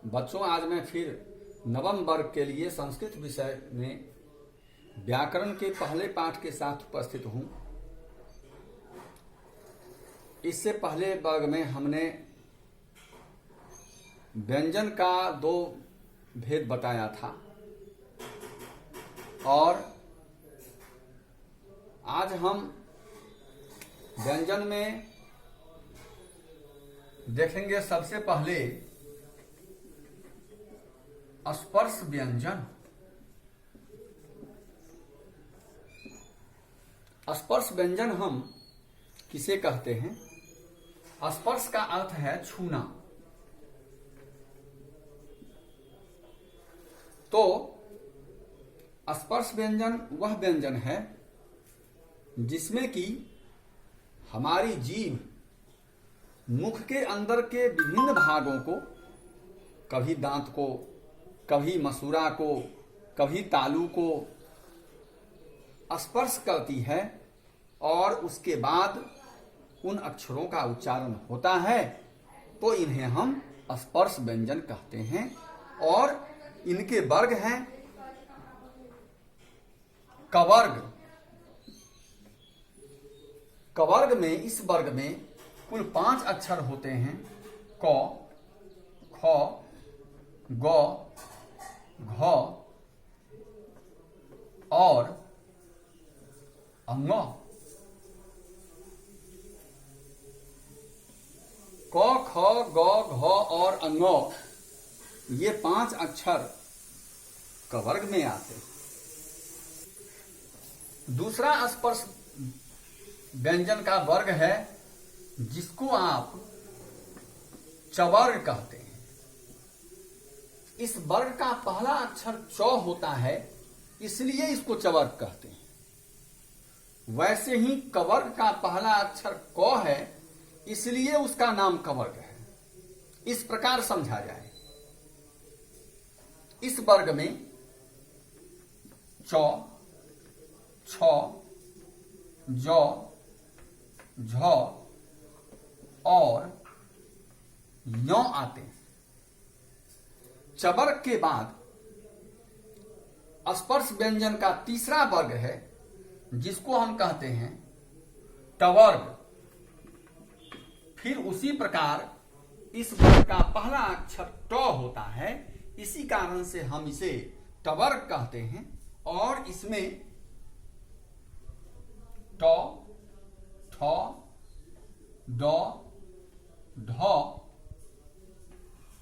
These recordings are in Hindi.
बच्चों, आज मैं फिर नवम वर्ग के लिए संस्कृत विषय में व्याकरण के पहले पाठ के साथ उपस्थित हूं। इससे पहले वर्ग में हमने व्यंजन का दो भेद बताया था और आज हम व्यंजन में देखेंगे सबसे पहले स्पर्श व्यंजन। स्पर्श व्यंजन हम किसे कहते हैं? स्पर्श का अर्थ है छूना। तो स्पर्श व्यंजन वह व्यंजन है जिसमें कि हमारी जीभ मुख के अंदर के विभिन्न भागों को, कभी दांत को, कभी मसूड़ा को, कभी तालू को स्पर्श करती है और उसके बाद उन अक्षरों का उच्चारण होता है, तो इन्हें हम स्पर्श व्यंजन कहते हैं। और इनके वर्ग हैं कवर्ग। कवर्ग में, इस वर्ग में कुल 5 अक्षर होते हैं: क, ख, ग, घ और अंग। क, ख, ग, घ और अंग, ये 5 अक्षर कवर्ग में आते हैं। दूसरा स्पर्श व्यंजन का वर्ग है जिसको आप चवर्ग कहते हैं। इस वर्ग का पहला अक्षर च होता है, इसलिए इसको चवर्ग कहते हैं। वैसे ही कवर्ग का पहला अक्षर क है, इसलिए उसका नाम कवर्ग है। इस प्रकार समझा जाए। इस वर्ग में च, छ, ज, झ और य आते हैं। चवर्ग के बाद स्पर्श व्यंजन का तीसरा वर्ग है जिसको हम कहते हैं टवर्ग। फिर उसी प्रकार इस वर्ग का पहला अक्षर ट होता है, इसी कारण से हम इसे टवर्ग कहते हैं। और इसमें ट, ठ, ड, ढ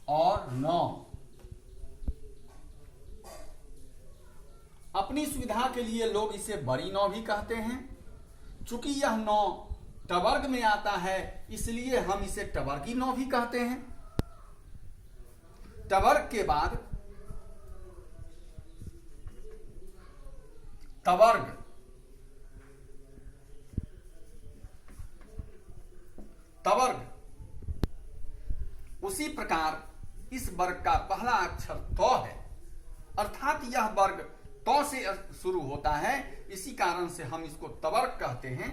और न। अपनी सुविधा के लिए लोग इसे बड़ी नौ भी कहते हैं। चूंकि यह नौ टवर्ग में आता है, इसलिए हम इसे टवर्गी नौ भी कहते हैं। टवर्ग के बाद तवर्ग। तवर्ग उसी प्रकार इस वर्ग का पहला अक्षर त है, अर्थात यह वर्ग त से शुरू होता है, इसी कारण से हम इसको तवर्ग कहते हैं।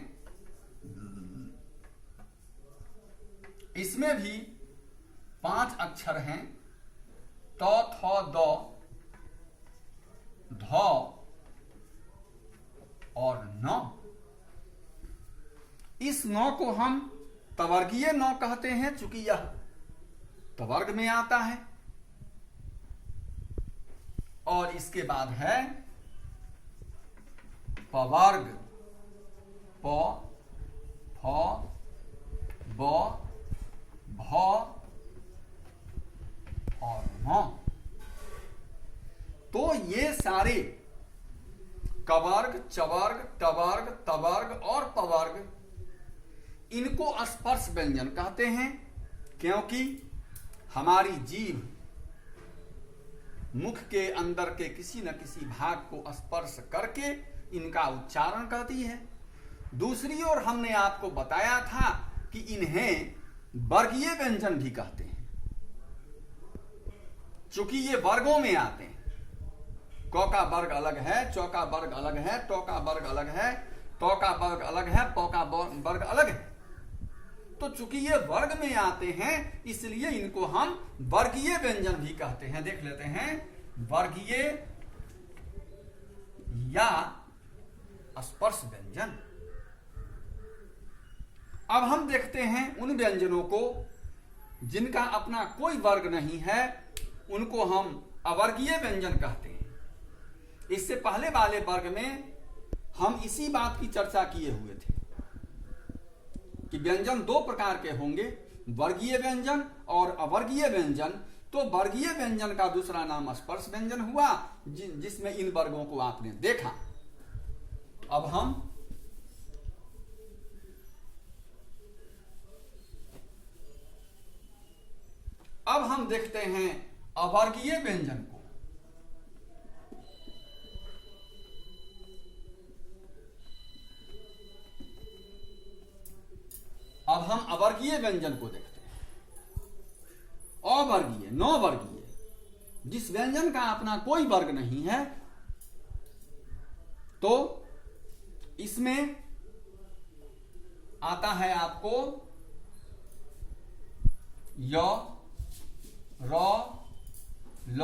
इसमें भी 5 अक्षर हैं: त, थ, द, ध और न। इस नौ को हम तवर्गीय नौ कहते हैं, चूंकि यह तवर्ग में आता है। और इसके बाद है पवर्ग। प, फ, ब, भ और म। तो ये सारे कवर्ग, चवर्ग, टवर्ग, तवर्ग और पवर्ग, इनको स्पर्श व्यंजन कहते हैं, क्योंकि हमारी जीभ मुख के अंदर के किसी न किसी भाग को स्पर्श करके इनका उच्चारण करती है। दूसरी ओर हमने आपको बताया था कि इन्हें वर्गीय व्यंजन भी कहते हैं, चूंकि ये वर्गों में आते हैं। क का वर्ग अलग है, च का वर्ग अलग है, ट का वर्ग अलग है, त का वर्ग अलग है, प का वर्ग अलग है। तो चूंकि ये वर्ग में आते हैं इसलिए इनको हम वर्गीय व्यंजन भी कहते हैं। देख लेते हैं, वर्गीय या स्पर्श व्यंजन। अब हम देखते हैं उन व्यंजनों को जिनका अपना कोई वर्ग नहीं है, उनको हम अवर्गीय व्यंजन कहते हैं। इससे पहले वाले वर्ग में हम इसी बात की चर्चा किए हुए थे कि व्यंजन दो प्रकार के होंगे, वर्गीय व्यंजन और अवर्गीय व्यंजन। तो वर्गीय व्यंजन का दूसरा नाम स्पर्श व्यंजन हुआ, जिसमें इन वर्गों को आपने देखा। अब हम देखते हैं अवर्गीय व्यंजन को। अब हम अवर्गीय व्यंजन को देखते हैं। अवर्गीय, नौ वर्गीय, जिस व्यंजन का अपना कोई वर्ग नहीं है, तो इसमें आता है आपको य, र, ल,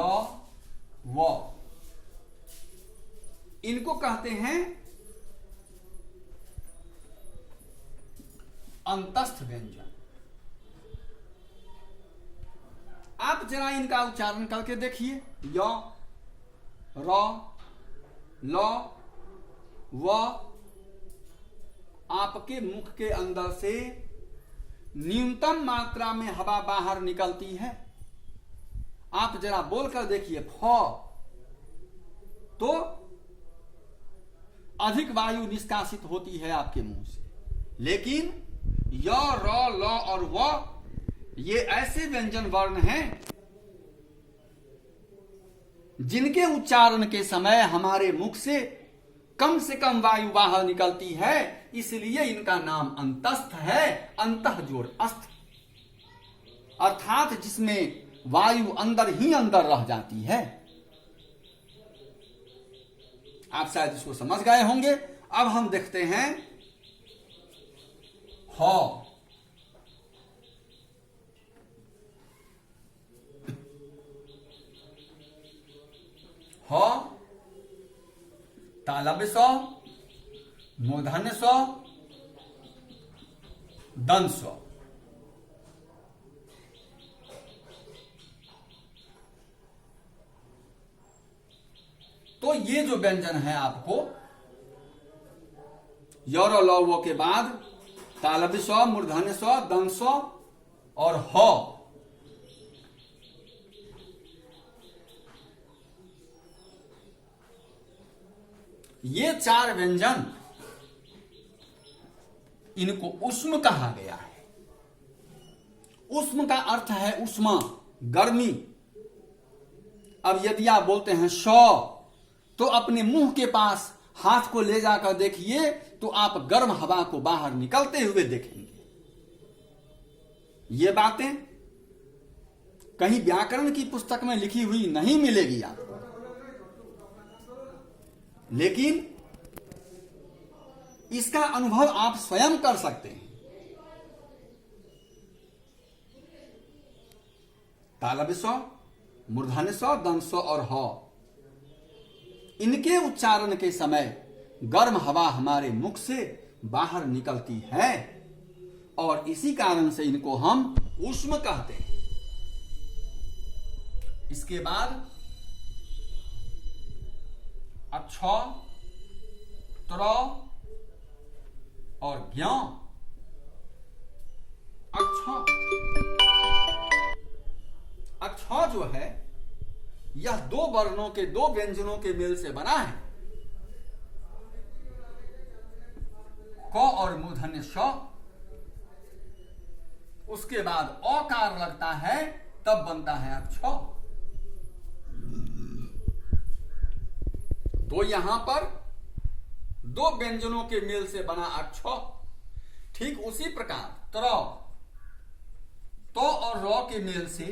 व। इनको कहते हैं अंतस्थ व्यंजन। आप जरा इनका उच्चारण करके देखिए, य, र, ल, व। आपके मुख के अंदर से न्यूनतम मात्रा में हवा बाहर निकलती है। आप जरा बोलकर देखिए, फ, तो अधिक वायु निष्कासित होती है आपके मुंह से। लेकिन य, र, ल और व ये ऐसे व्यंजन वर्ण हैं जिनके उच्चारण के समय हमारे मुख से कम वायु बाहर निकलती है, इसलिए इनका नाम अंतस्थ है। अंतः जोड़ अस्थ, अर्थात जिसमें वायु अंदर ही अंदर रह जाती है। आप शायद इसको समझ गए होंगे। अब हम देखते हैं ह। ह तालव्य स, मूर्धन्य स, दंत स। तो ये जो व्यंजन है आपको य, र, ल, व के बाद तालव्य स, मूर्धन्य स, दंत स और ह, ये चार व्यंजन, इनको ऊष्म कहा गया है। ऊष्म का अर्थ है ऊष्मा, गर्मी। अब यदि आप बोलते हैं श, तो अपने मुंह के पास हाथ को ले जाकर देखिए तो आप गर्म हवा को बाहर निकलते हुए देखेंगे। ये बातें कहीं व्याकरण की पुस्तक में लिखी हुई नहीं मिलेगी आपको, लेकिन इसका अनुभव आप स्वयं कर सकते हैं। तालव्य स, मूर्धन्य स, दंत स और ह, इनके उच्चारण के समय गर्म हवा हमारे मुख से बाहर निकलती है और इसी कारण से इनको हम ऊष्म कहते हैं। इसके बाद अक्ष, त्र और ज्ञ। अक्ष जो है यह दो वर्णों के, दो व्यंजनों के मेल से बना है। क और मूर्धन्य श, उसके बाद अकार लगता है तब बनता है अक्ष। तो यहां पर दो व्यंजनों के मेल से बना अक्ष। ठीक उसी प्रकार त्र, तो और र के मेल से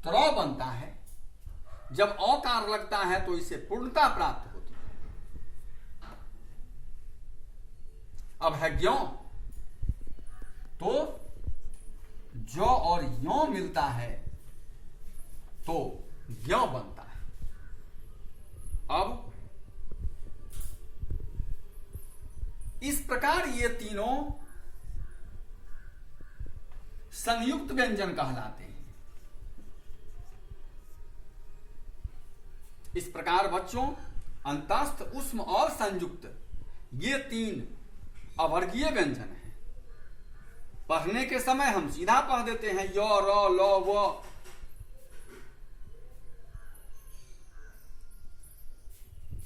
त्र बनता है। जब अकार लगता है तो इसे पूर्णता प्राप्त होती है। अब है ज्ञ, तो ज और यो मिलता है तो ज्ञ बनता है। अब इस प्रकार ये तीनों संयुक्त व्यंजन कहलाते हैं। इस प्रकार बच्चों अंतस्थ, ऊष्म और संयुक्त ये तीन अवर्गीय व्यंजन हैं। पढ़ने के समय हम सीधा पढ़ देते हैं य, र, ल, व।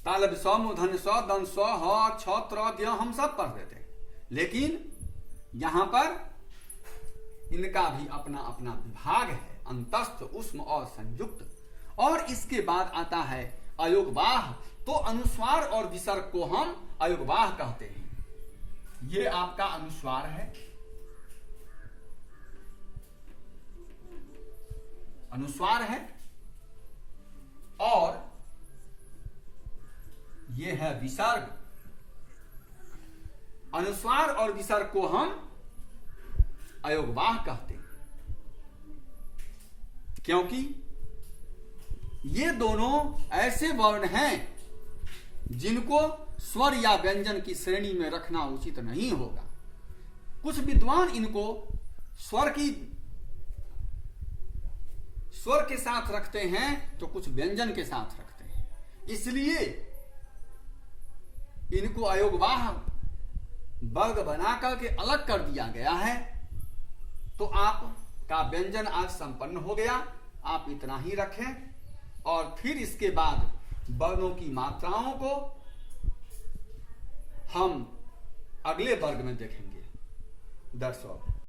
तालब स, मूर्धन्य स, दंत स, ह, छ, त्र, द्य हम सब पढ़ देते हैं। लेकिन यहां पर इनका भी अपना अपना विभाग है, अंतस्थ, ऊष्म और संयुक्त। और इसके बाद आता है अयोगवाह। तो अनुस्वार और विसर्ग को हम अयोगवाह कहते हैं। ये आपका अनुस्वार है, अनुस्वार है, और ये है विसर्ग। अनुस्वार और विसर्ग को हम अयोगवाह कहते हैं, क्योंकि ये दोनों ऐसे वर्ण हैं जिनको स्वर या व्यंजन की श्रेणी में रखना उचित नहीं होगा। कुछ विद्वान इनको स्वर के साथ रखते हैं तो कुछ व्यंजन के साथ रखते हैं, इसलिए इनको अयोगवाह वर्ग बनाकर के अलग कर दिया गया है। तो आपका व्यंजन आज संपन्न हो गया। आप इतना ही रखें और फिर इसके बाद वर्णों की मात्राओं को हम अगले वर्ग में देखेंगे। That's all.